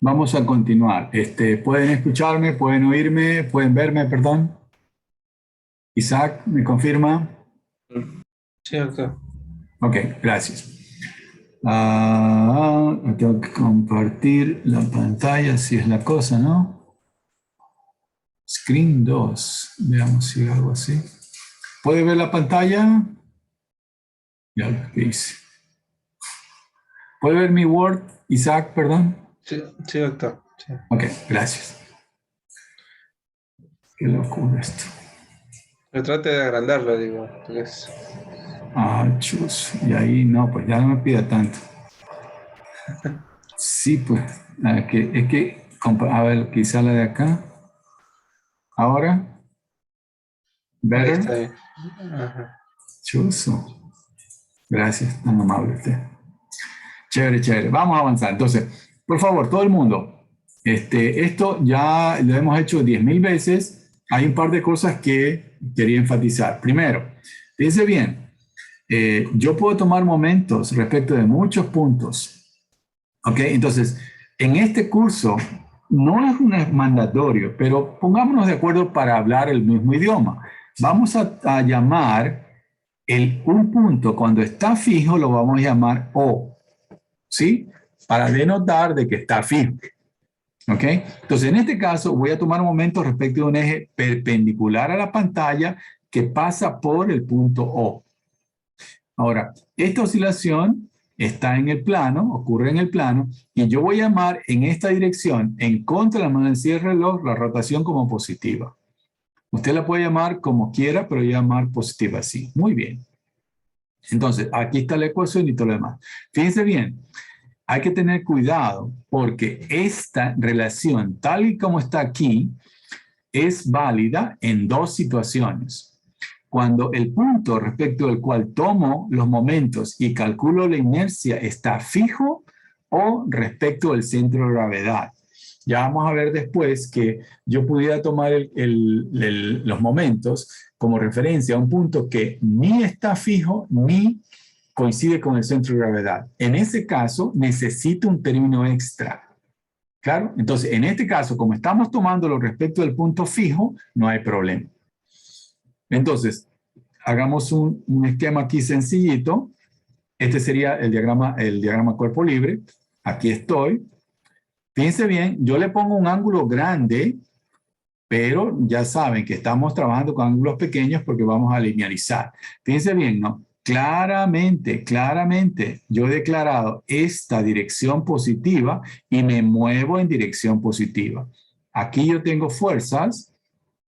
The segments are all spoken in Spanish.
Vamos a continuar. ¿Pueden escucharme? ¿Pueden oírme? ¿Pueden verme? Perdón. Isaac, ¿me confirma? Sí, acá. Ok, gracias. Tengo que compartir la pantalla, así es la cosa, ¿no? Screen 2. Veamos si hago así. ¿Puede ver la pantalla? Ya lo que hice. ¿Puede ver mi Word? Isaac, perdón. Sí, sí, acá. Sí. Ok, gracias. Qué locura esto. Pero trate de agrandarlo, digo. Entonces, Chus. Y ahí no, pues ya no me pida tanto. Sí, pues. A ver, quizá la de acá. Ahora, ahí better. está bien. Ajá. Chuso. Gracias, tan amable usted. Chévere, chévere. Vamos a avanzar. Entonces, por favor, todo el mundo, esto ya lo hemos hecho 10.000 veces. Hay un par de cosas que quería enfatizar. Primero, fíjense bien, yo puedo tomar momentos respecto de muchos puntos. ¿Ok? Entonces, en este curso no es un mandatorio, pero pongámonos de acuerdo para hablar el mismo idioma. Vamos a llamar un punto cuando está fijo, lo vamos a llamar O. ¿Sí? Para denotar de que está firme. ¿Ok? Entonces, en este caso, voy a tomar un momento respecto de un eje perpendicular a la pantalla que pasa por el punto O. Ahora, esta oscilación está en el plano, ocurre en el plano, y yo voy a llamar en esta dirección, en contra de la manecilla del reloj, la rotación como positiva. Usted la puede llamar como quiera, pero llamar positiva así. Muy bien. Entonces, aquí está la ecuación y todo lo demás. Fíjense bien, hay que tener cuidado porque esta relación, tal y como está aquí, es válida en dos situaciones. Cuando el punto respecto del cual tomo los momentos y calculo la inercia está fijo o respecto del centro de gravedad. Ya vamos a ver después que yo pudiera tomar los momentos como referencia a un punto que ni está fijo ni coincide con el centro de gravedad. En ese caso, necesito un término extra. ¿Claro? Entonces, en este caso, como estamos tomándolo respecto del punto fijo, no hay problema. Entonces, hagamos un esquema aquí sencillito. Este sería el diagrama cuerpo libre. Aquí estoy. Fíjense bien, yo le pongo un ángulo grande, pero ya saben que estamos trabajando con ángulos pequeños porque vamos a linearizar. Fíjense bien, ¿no? Claramente, claramente, yo he declarado esta dirección positiva y me muevo en dirección positiva. Aquí yo tengo fuerzas,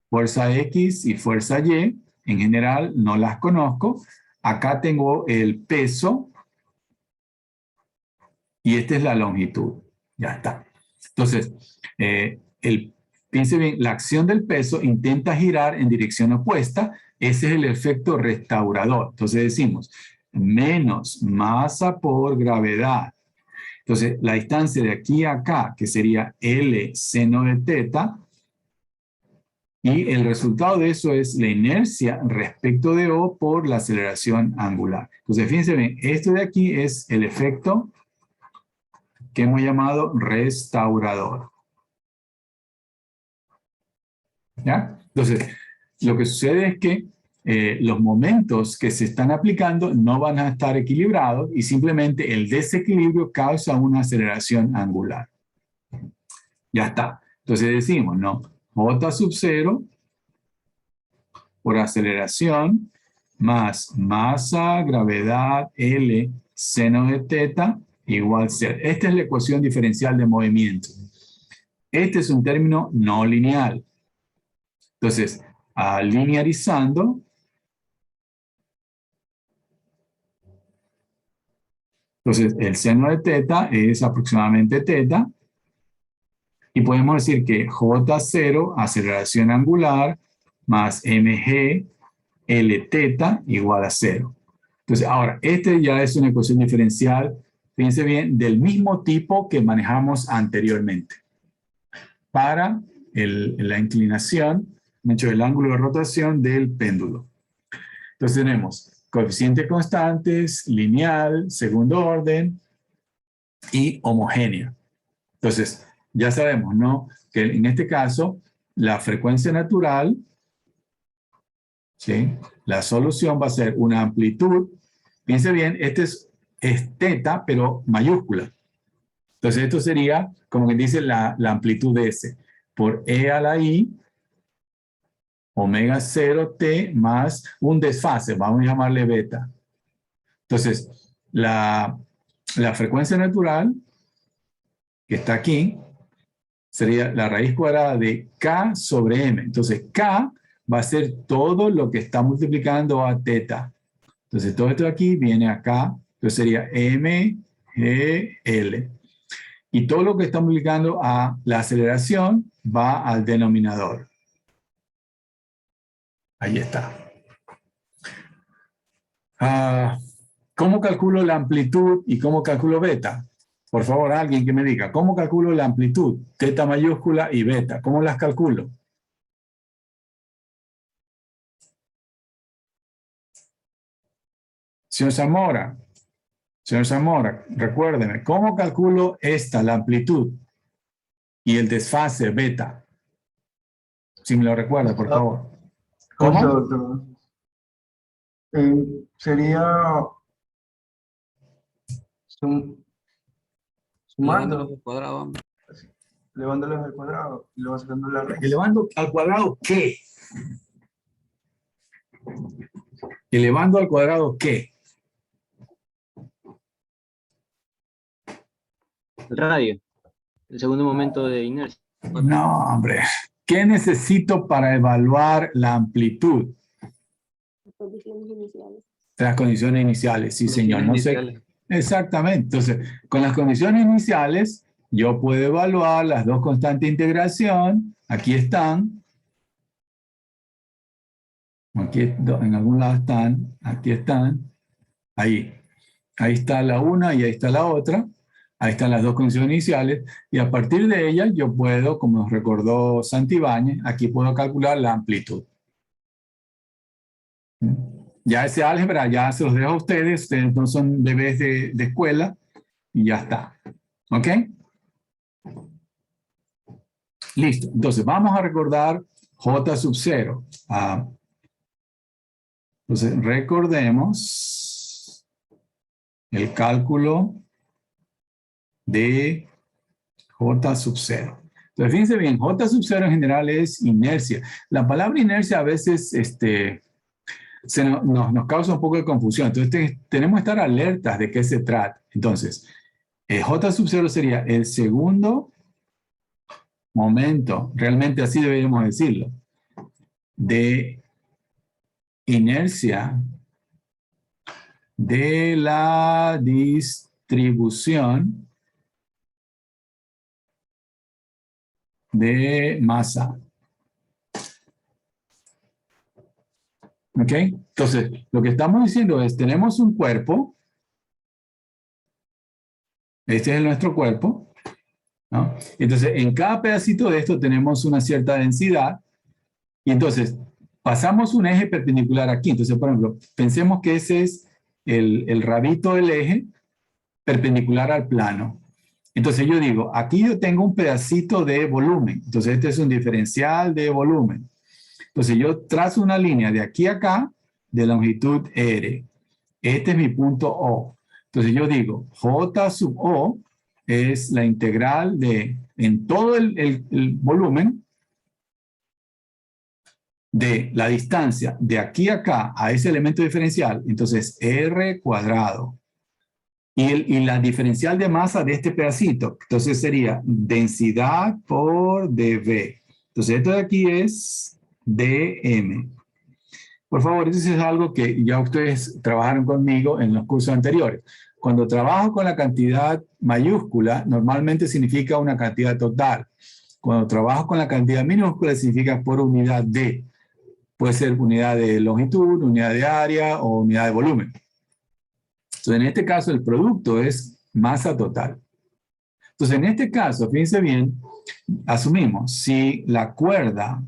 fuerza X y fuerza Y. En general no las conozco. Acá tengo el peso y esta es la longitud. Ya está. Entonces, piense bien, la acción del peso intenta girar en dirección opuesta. Ese es el efecto restaurador. Entonces decimos, menos masa por gravedad. Entonces, la distancia de aquí a acá, que sería L seno de teta, y el resultado de eso es la inercia respecto de O por la aceleración angular. Entonces, fíjense bien, esto de aquí es el efecto que hemos llamado restaurador. ¿Ya? Entonces, lo que sucede es que los momentos que se están aplicando no van a estar equilibrados y simplemente el desequilibrio causa una aceleración angular. Ya está. Entonces decimos, ¿no? J sub 0 por aceleración más masa, gravedad, L, seno de teta, igual 0. Esta es la ecuación diferencial de movimiento. Este es un término no lineal. Entonces, linearizando, entonces el seno de teta es aproximadamente teta, y podemos decir que J0, aceleración angular, más mg, L teta, igual a 0. Entonces, ahora, este ya es una ecuación diferencial, fíjense bien, del mismo tipo que manejamos anteriormente. Para la inclinación, hecho el ángulo de rotación del péndulo. Entonces tenemos coeficientes constantes, lineal, segundo orden y homogénea. Entonces, ya sabemos, ¿no? Que en este caso, la frecuencia natural, ¿sí? La solución va a ser una amplitud. Piense bien, este es teta, pero mayúscula. Entonces, esto sería, como que dice, la amplitud de S por E a la I, omega 0t más un desfase, vamos a llamarle beta. Entonces, la frecuencia natural, que está aquí, sería la raíz cuadrada de K sobre M. Entonces, K va a ser todo lo que está multiplicando a teta. Entonces, todo esto de aquí viene acá. Entonces, sería M, G, L. Y todo lo que está multiplicando a la aceleración va al denominador. Ahí está. ¿Cómo calculo la amplitud y cómo calculo beta? Por favor, alguien que me diga, ¿cómo calculo la amplitud? Teta mayúscula y beta. ¿Cómo las calculo? Señor Zamora, recuérdeme, ¿cómo calculo la amplitud y el desfase beta? Si me lo recuerda, por favor. ¿Cómo? Doctor. Sería sumando, Elevándolos al cuadrado. elevándolos al cuadrado y luego sacando la raíz. ¿Elevando al cuadrado qué? ¿Elevando al cuadrado qué? El radio. El segundo momento de inercia. No, hombre. ¿Qué necesito para evaluar la amplitud? Condiciones iniciales. Las condiciones iniciales, sí, señor. No sé. Exactamente. Entonces, con las condiciones iniciales, yo puedo evaluar las dos constantes de integración. Aquí están. Aquí, en algún lado están. Aquí están. Ahí. Ahí está la una y ahí está la otra. Ahí están las dos condiciones iniciales. Y a partir de ellas, yo puedo, como nos recordó Santibáñez, aquí puedo calcular la amplitud. Ya ese álgebra ya se los dejo a ustedes. Ustedes no son bebés de escuela. Y ya está. ¿Ok? Listo. Entonces, vamos a recordar J sub 0. Entonces, recordemos el cálculo de J sub 0. Entonces, fíjense bien, J sub 0 en general es inercia. La palabra inercia a veces nos causa un poco de confusión. Entonces, tenemos que estar alertas de qué se trata. Entonces, J sub 0 sería el segundo momento, realmente así deberíamos decirlo, de inercia de la distribución de masa. ¿Ok? Entonces, lo que estamos diciendo es, tenemos un cuerpo, este es nuestro cuerpo, ¿no? Entonces, en cada pedacito de esto tenemos una cierta densidad, y entonces, pasamos un eje perpendicular aquí. Entonces, por ejemplo, pensemos que ese es el rabito del eje perpendicular al plano. Entonces yo digo, aquí yo tengo un pedacito de volumen. Entonces este es un diferencial de volumen. Entonces yo trazo una línea de aquí a acá de longitud R. Este es mi punto O. Entonces yo digo, J sub O es la integral en todo el volumen de la distancia de aquí a acá a ese elemento diferencial. Entonces R cuadrado. Y la diferencial de masa de este pedacito, entonces sería densidad por dV. Entonces esto de aquí es dm. Por favor, eso es algo que ya ustedes trabajaron conmigo en los cursos anteriores. Cuando trabajo con la cantidad mayúscula, normalmente significa una cantidad total. Cuando trabajo con la cantidad minúscula, significa por unidad de. Puede ser unidad de longitud, unidad de área o unidad de volumen. Entonces, en este caso, el producto es masa total. Entonces, en este caso, fíjense bien, asumimos, si la cuerda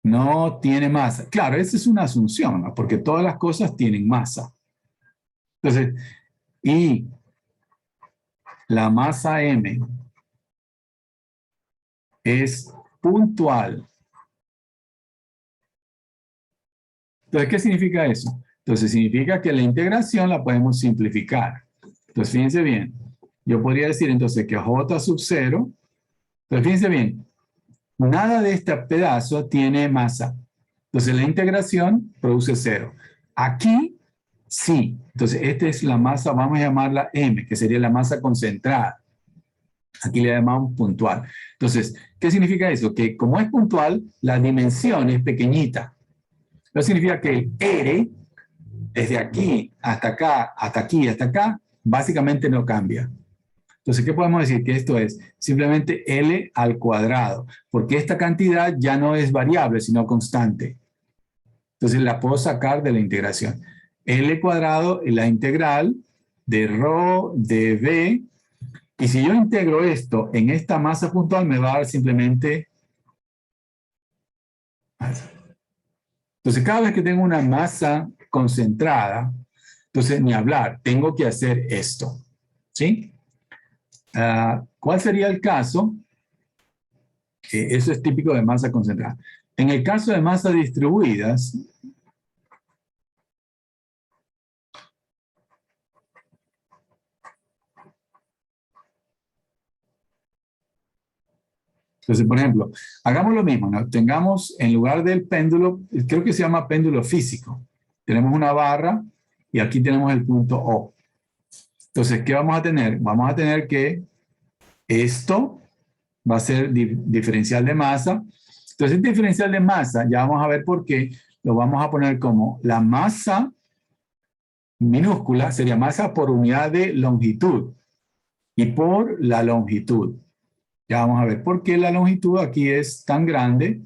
no tiene masa, claro, esa es una asunción, ¿no? Porque todas las cosas tienen masa. Entonces, y la masa M es puntual. Entonces, ¿qué significa eso? Entonces, significa que la integración la podemos simplificar. Entonces, fíjense bien. Yo podría decir entonces que J sub 0. Entonces, fíjense bien. Nada de este pedazo tiene masa. Entonces, la integración produce 0. Aquí, sí. Entonces, esta es la masa, vamos a llamarla M, que sería la masa concentrada. Aquí le llamamos puntual. Entonces, ¿qué significa eso? Que como es puntual, la dimensión es pequeñita. Eso significa que el R, desde aquí hasta acá, hasta aquí, hasta acá, básicamente no cambia. Entonces, ¿qué podemos decir? Que esto es simplemente L al cuadrado, porque esta cantidad ya no es variable, sino constante. Entonces, la puedo sacar de la integración. L cuadrado es la integral de ρ de V, y si yo integro esto en esta masa puntual, me va a dar simplemente... Entonces, cada vez que tengo una masa concentrada, entonces ni hablar, tengo que hacer esto. ¿Sí? ¿Cuál sería el caso? Eso es típico de masa concentrada. En el caso de masas distribuidas, entonces, por ejemplo, hagamos lo mismo, ¿no? Tengamos en lugar del péndulo, creo que se llama péndulo físico. Tenemos una barra y aquí tenemos el punto O. Entonces, ¿qué vamos a tener? Vamos a tener que esto va a ser diferencial de masa. Entonces, este diferencial de masa, ya vamos a ver por qué, lo vamos a poner como la masa minúscula, sería masa por unidad de longitud y por la longitud. Ya vamos a ver por qué la longitud aquí es tan grande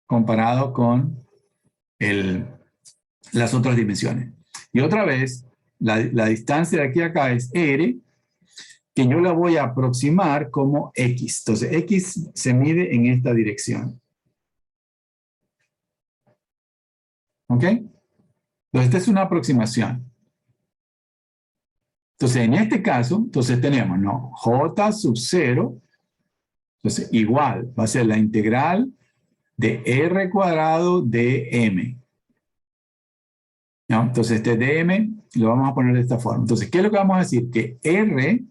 comparado con las otras dimensiones. Y otra vez, la distancia de aquí a acá es R, que yo la voy a aproximar como X. Entonces, X se mide en esta dirección. ¿Ok? Entonces, esta es una aproximación. Entonces, en este caso, entonces tenemos, ¿no? J sub 0, entonces igual, va a ser la integral de R cuadrado de M. ¿No? Entonces, este dm lo vamos a poner de esta forma. Entonces, ¿qué es lo que vamos a decir? Que R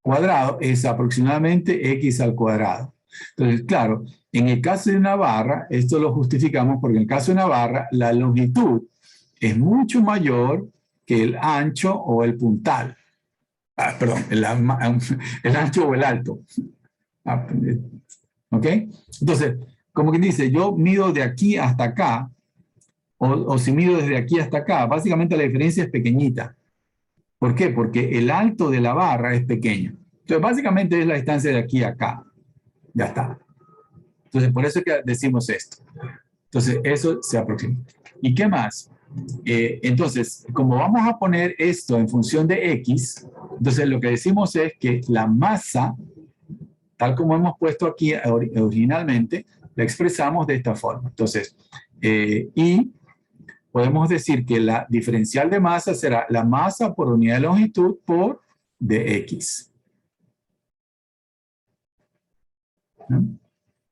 cuadrado es aproximadamente X al cuadrado. Entonces, claro, en el caso de una barra, esto lo justificamos porque en el caso de una barra, la longitud es mucho mayor que el ancho o el puntal. Perdón, el ancho o el alto. ¿Ok? Entonces, como quien dice, yo mido de aquí hasta acá, o si mido desde aquí hasta acá, básicamente la diferencia es pequeñita. ¿Por qué? Porque el alto de la barra es pequeño. Entonces, básicamente es la distancia de aquí a acá. Ya está. Entonces, por eso es que decimos esto. Entonces, eso se aproxima. ¿Y qué más? Entonces, como vamos a poner esto en función de X, entonces lo que decimos es que la masa, tal como hemos puesto aquí originalmente, la expresamos de esta forma. Entonces, y podemos decir que la diferencial de masa será la masa por unidad de longitud por dx. ¿No?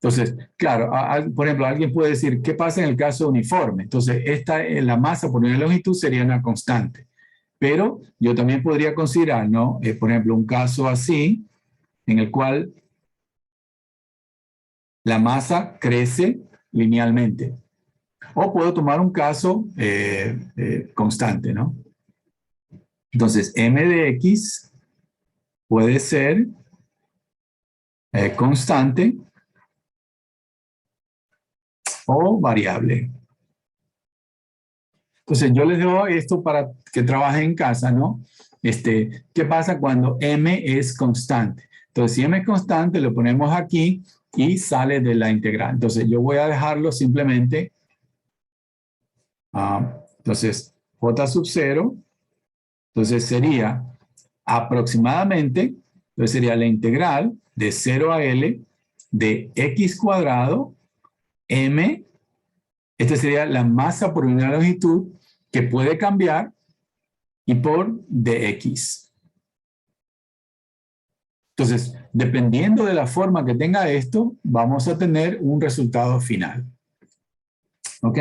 Entonces, claro, por ejemplo, alguien puede decir, ¿qué pasa en el caso uniforme? Entonces, la masa por unidad de longitud sería una constante. Pero yo también podría considerar, ¿no? Por ejemplo, un caso así, en el cual la masa crece linealmente. O puedo tomar un caso constante, ¿no? Entonces, m de x puede ser constante o variable. Entonces, yo les doy esto para que trabajen en casa, ¿no? ¿Qué pasa cuando m es constante? Entonces, si m es constante, lo ponemos aquí y sale de la integral. Entonces, yo voy a dejarlo simplemente. Entonces, j sub 0, entonces sería aproximadamente, entonces sería la integral de 0 a L de x cuadrado m. Esta sería la masa por unidad de longitud que puede cambiar y por dx. Entonces, dependiendo de la forma que tenga esto, vamos a tener un resultado final. ¿Ok?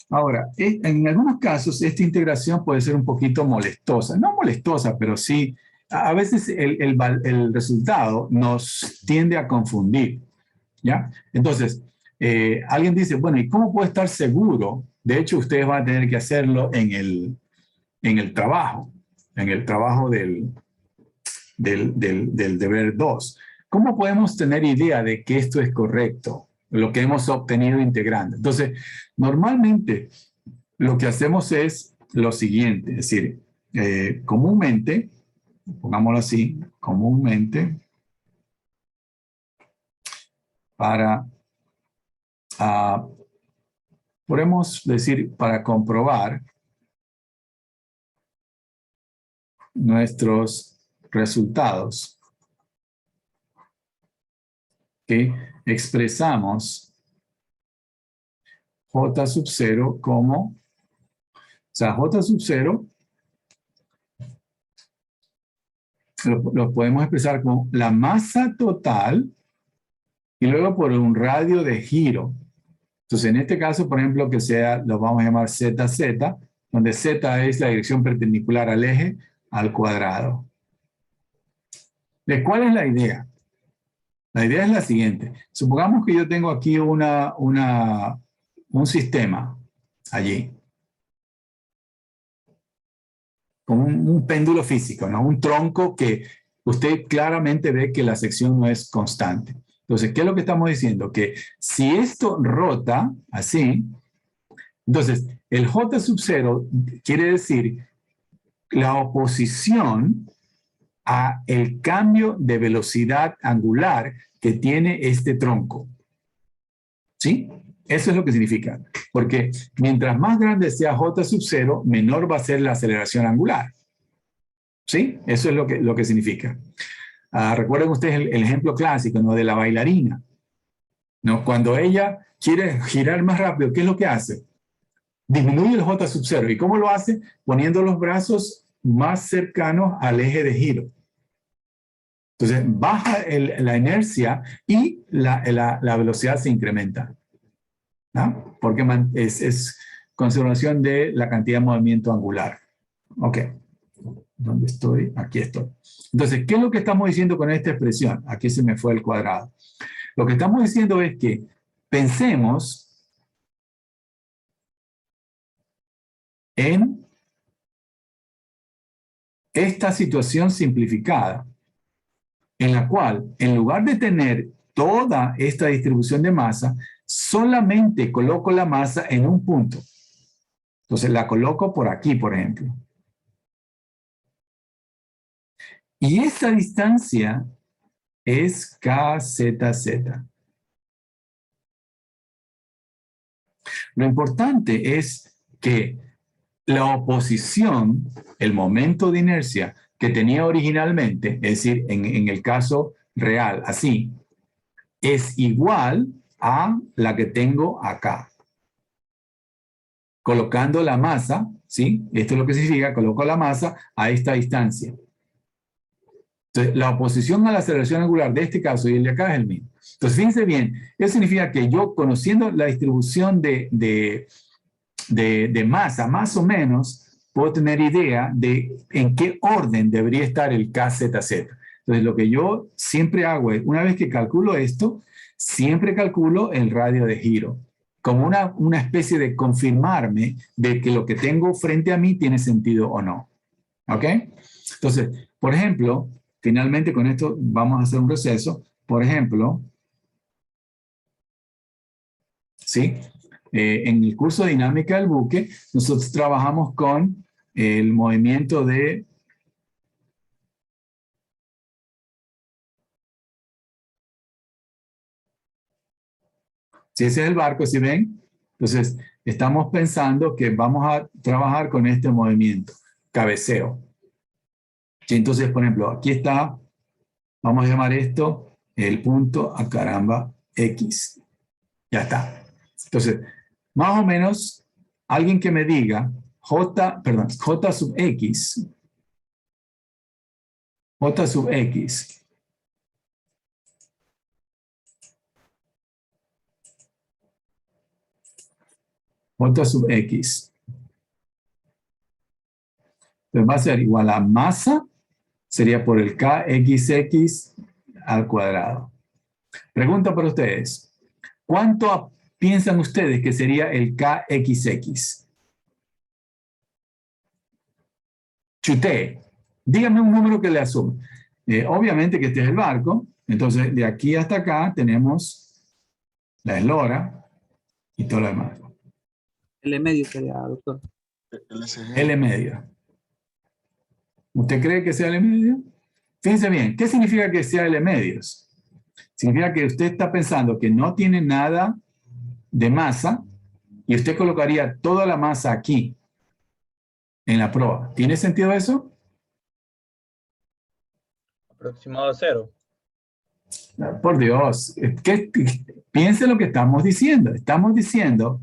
Ahora, en algunos casos esta integración puede ser un poquito molestosa. No molestosa, pero sí, a veces el resultado nos tiende a confundir. ¿Ya? Entonces, alguien dice, bueno, ¿y cómo puedo estar seguro? De hecho, ustedes van a tener que hacerlo en el trabajo del deber 2. ¿Cómo podemos tener idea de que esto es correcto? Lo que hemos obtenido integrando. Entonces, normalmente lo que hacemos es lo siguiente, es decir, comúnmente, pongámoslo así, comúnmente, para, podemos decir, para comprobar nuestros resultados, que expresamos J sub 0 como, o sea, J sub 0 lo podemos expresar como la masa total y luego por un radio de giro. Entonces, en este caso, por ejemplo, que sea, lo vamos a llamar ZZ, donde Z es la dirección perpendicular al eje al cuadrado. ¿De cuál es la idea? La idea es la siguiente. Supongamos que yo tengo aquí un sistema allí, con un péndulo físico, ¿no? Un tronco que usted claramente ve que la sección no es constante. Entonces, ¿qué es lo que estamos diciendo? Que si esto rota así, entonces el J sub 0 quiere decir la oposición a el cambio de velocidad angular que tiene este tronco. ¿Sí? Eso es lo que significa. Porque mientras más grande sea J sub 0, menor va a ser la aceleración angular. ¿Sí? Eso es lo que significa. Recuerden ustedes el ejemplo clásico, ¿no? De la bailarina, ¿no? Cuando ella quiere girar más rápido, ¿qué es lo que hace? Disminuye el J sub 0. ¿Y cómo lo hace? Poniendo los brazos más cercanos al eje de giro. Entonces, baja la inercia y la velocidad se incrementa, ¿no? Porque es conservación de la cantidad de movimiento angular. Ok. ¿Dónde estoy? Aquí estoy. Entonces, ¿qué es lo que estamos diciendo con esta expresión? Aquí se me fue el cuadrado. Lo que estamos diciendo es que pensemos en esta situación simplificada, en la cual, en lugar de tener toda esta distribución de masa, solamente coloco la masa en un punto. Entonces, la coloco por aquí, por ejemplo. Y esta distancia es KZZ. Lo importante es que la oposición, el momento de inercia que tenía originalmente, es decir, en el caso real, así, es igual a la que tengo acá. Colocando la masa, ¿sí? Esto es lo que significa, coloco la masa a esta distancia. Entonces, la oposición a la aceleración angular de este caso y el de acá es el mismo. Entonces, fíjense bien, eso significa que yo, conociendo la distribución de masa, más o menos, puedo tener idea de en qué orden debería estar el KZZ. Entonces, lo que yo siempre hago es, una vez que calculo esto, siempre calculo el radio de giro, como una especie de confirmarme de que lo que tengo frente a mí tiene sentido o no. ¿Ok? Entonces, por ejemplo, finalmente con esto vamos a hacer un receso. Por ejemplo, ¿sí? En el curso de dinámica del buque, nosotros trabajamos con el movimiento de si ese es el barco, ¿sí ven? Entonces, estamos pensando que vamos a trabajar con este movimiento, cabeceo. ¿Sí? Entonces, por ejemplo, aquí está, vamos a llamar esto el punto a caramba X. Ya está. Entonces, más o menos, alguien que me diga J sub X, J sub X. J sub X. Entonces va a ser igual a masa, sería por el KXX al cuadrado. Pregunta para ustedes. ¿Cuánto piensan ustedes que sería el KXX? Chuté. Díganme un número que le asume. Obviamente que este es el barco. Entonces, de aquí hasta acá tenemos la eslora y todo lo demás. L medio sería, doctor. L medio. ¿Usted cree que sea L medio? Fíjense bien, ¿qué significa que sea L medios? Significa que usted está pensando que no tiene nada de masa y usted colocaría toda la masa aquí en la prueba. ¿Tiene sentido eso? Aproximado a 0. Por Dios, piense lo que estamos diciendo. Estamos diciendo,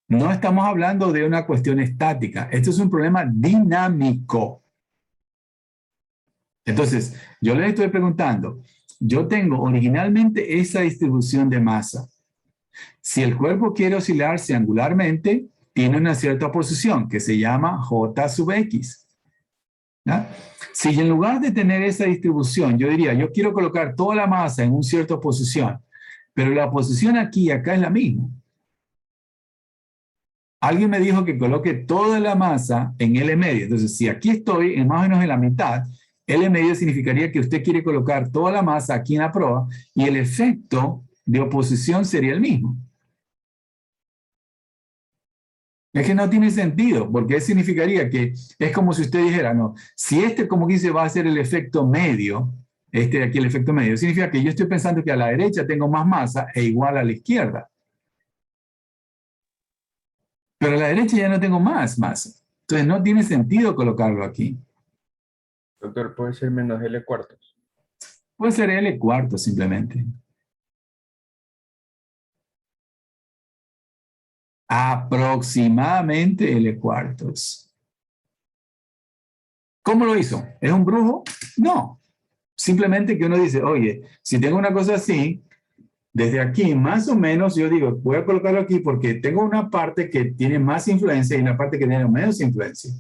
no estamos hablando de una cuestión estática. Esto es un problema dinámico. Entonces, yo les estoy preguntando, yo tengo originalmente esa distribución de masa. Si el cuerpo quiere oscilarse angularmente, tiene una cierta posición que se llama J sub X. ¿Ya? Si en lugar de tener esa distribución, yo diría, yo quiero colocar toda la masa en una cierta posición, pero la posición aquí y acá es la misma. Alguien me dijo que coloque toda la masa en L medio. Entonces, si aquí estoy más o menos en la mitad, L medio significaría que usted quiere colocar toda la masa aquí en la proa y el efecto de oposición sería el mismo. Es que no tiene sentido, porque significaría que es como si usted dijera, no, si este, como dice, va a ser el efecto medio, este de aquí el efecto medio, significa que yo estoy pensando que a la derecha tengo más masa e igual a la izquierda. Pero a la derecha ya no tengo más masa. Entonces no tiene sentido colocarlo aquí. Doctor, puede ser menos L cuartos. Puede ser L cuarto simplemente. Aproximadamente L cuartos. ¿Cómo lo hizo? ¿Es un brujo? No. Simplemente que uno dice, oye, si tengo una cosa así, desde aquí más o menos yo digo, voy a colocarlo aquí porque tengo una parte que tiene más influencia y una parte que tiene menos influencia.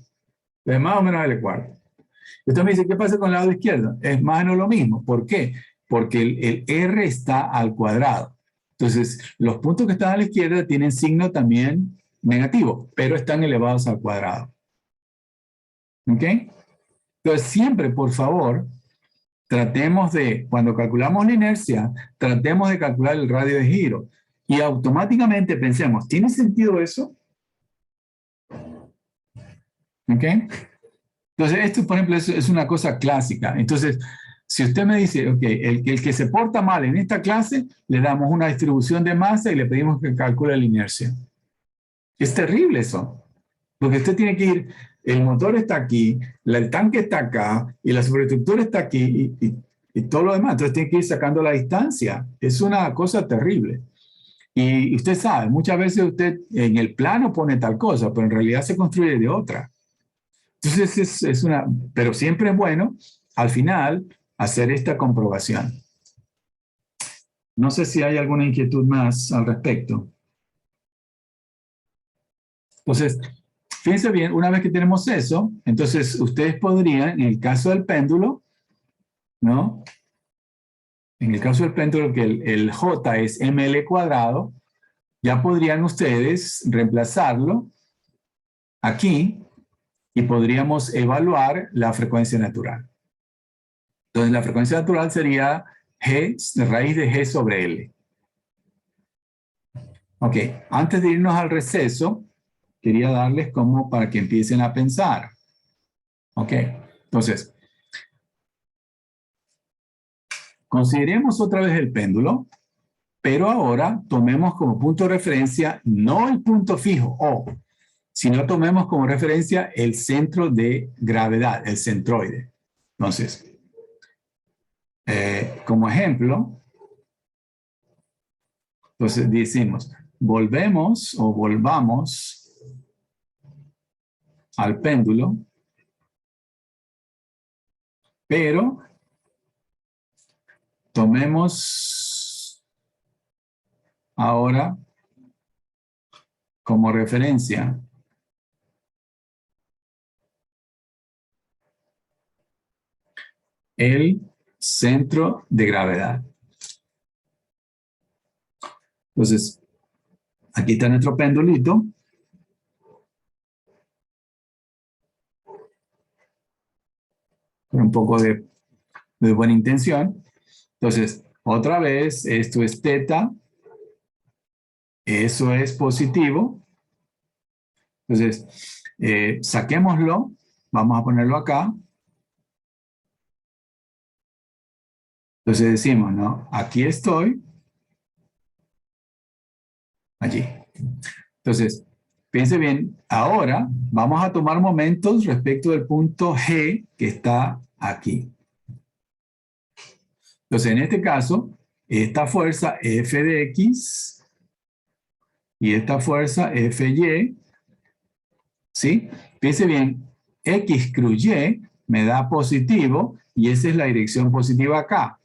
Entonces más o menos L cuarto. Usted me dice, ¿qué pasa con el lado izquierdo? Es más o menos lo mismo. ¿Por qué? Porque el R está al cuadrado. Entonces, los puntos que están a la izquierda tienen signo también negativo, pero están elevados al cuadrado. ¿Ok? Entonces, siempre, por favor, tratemos de, cuando calculamos la inercia, tratemos de calcular el radio de giro. Y automáticamente pensemos, ¿tiene sentido eso? ¿Ok? Entonces, esto, por ejemplo, es una cosa clásica. Entonces, si usted me dice, ok, el que se porta mal en esta clase, le damos una distribución de masa y le pedimos que calcule la inercia. Es terrible eso. Porque usted tiene que ir, el motor está aquí, el tanque está acá, y la superestructura está aquí, y todo lo demás. Entonces tiene que ir sacando la distancia. Es una cosa terrible. Y usted sabe, muchas veces usted en el plano pone tal cosa, pero en realidad se construye de otra. Entonces es una, pero siempre es bueno al final hacer esta comprobación. No sé si hay alguna inquietud más al respecto. Entonces, fíjense bien, una vez que tenemos eso, entonces ustedes podrían, en el caso del péndulo, ¿no? En el caso del péndulo que el J es ml cuadrado, ya podrían ustedes reemplazarlo aquí y podríamos evaluar la frecuencia natural. Entonces, la frecuencia natural sería G, raíz de G sobre L. Ok, antes de irnos al receso, quería darles como para que empiecen a pensar. Ok, entonces, consideremos otra vez el péndulo, pero ahora tomemos como punto de referencia no el punto fijo, O, sino tomemos como referencia el centro de gravedad, el centroide. Entonces, como ejemplo, entonces decimos, volvemos o volvamos al péndulo Pero tomemos ahora como referencia el centro de gravedad. Entonces, aquí está nuestro pendulito. Con un poco de buena intención. Entonces, otra vez, esto es teta. Eso es positivo. Entonces, saquémoslo. Vamos a ponerlo acá. Entonces decimos, ¿no? Aquí estoy. Allí. Entonces, piense bien. Ahora vamos a tomar momentos respecto del punto G que está aquí. Entonces, en este caso, esta fuerza F de X y esta fuerza Fy, ¿sí? Piense bien, X cruz Y me da positivo y esa es la dirección positiva acá.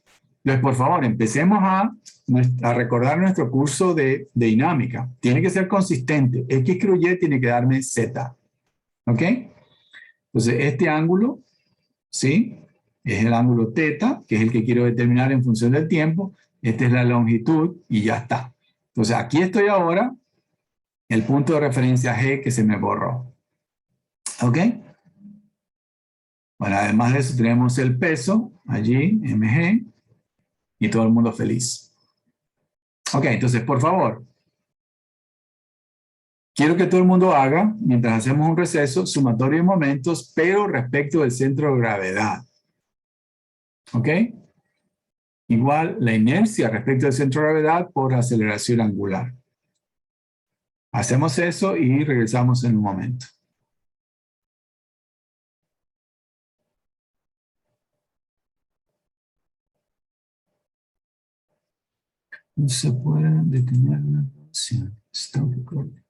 Entonces, por favor, empecemos a recordar nuestro curso de dinámica. Tiene que ser consistente. X cruz Y tiene que darme Z. ¿Ok? Entonces, este ángulo, ¿sí? Es el ángulo teta, que es el que quiero determinar en función del tiempo. Esta es la longitud y ya está. Entonces, aquí estoy ahora, el punto de referencia G que se me borró. ¿Ok? Bueno, además de eso tenemos el peso, allí, mg, y todo el mundo feliz. Ok, entonces, por favor, quiero que todo el mundo haga, mientras hacemos un receso, sumatorio de momentos, pero respecto del centro de gravedad. ¿Ok? Igual la inercia respecto del centro de gravedad por aceleración angular. Hacemos eso y regresamos en un momento. No se puede detener la grabación. Stop recording.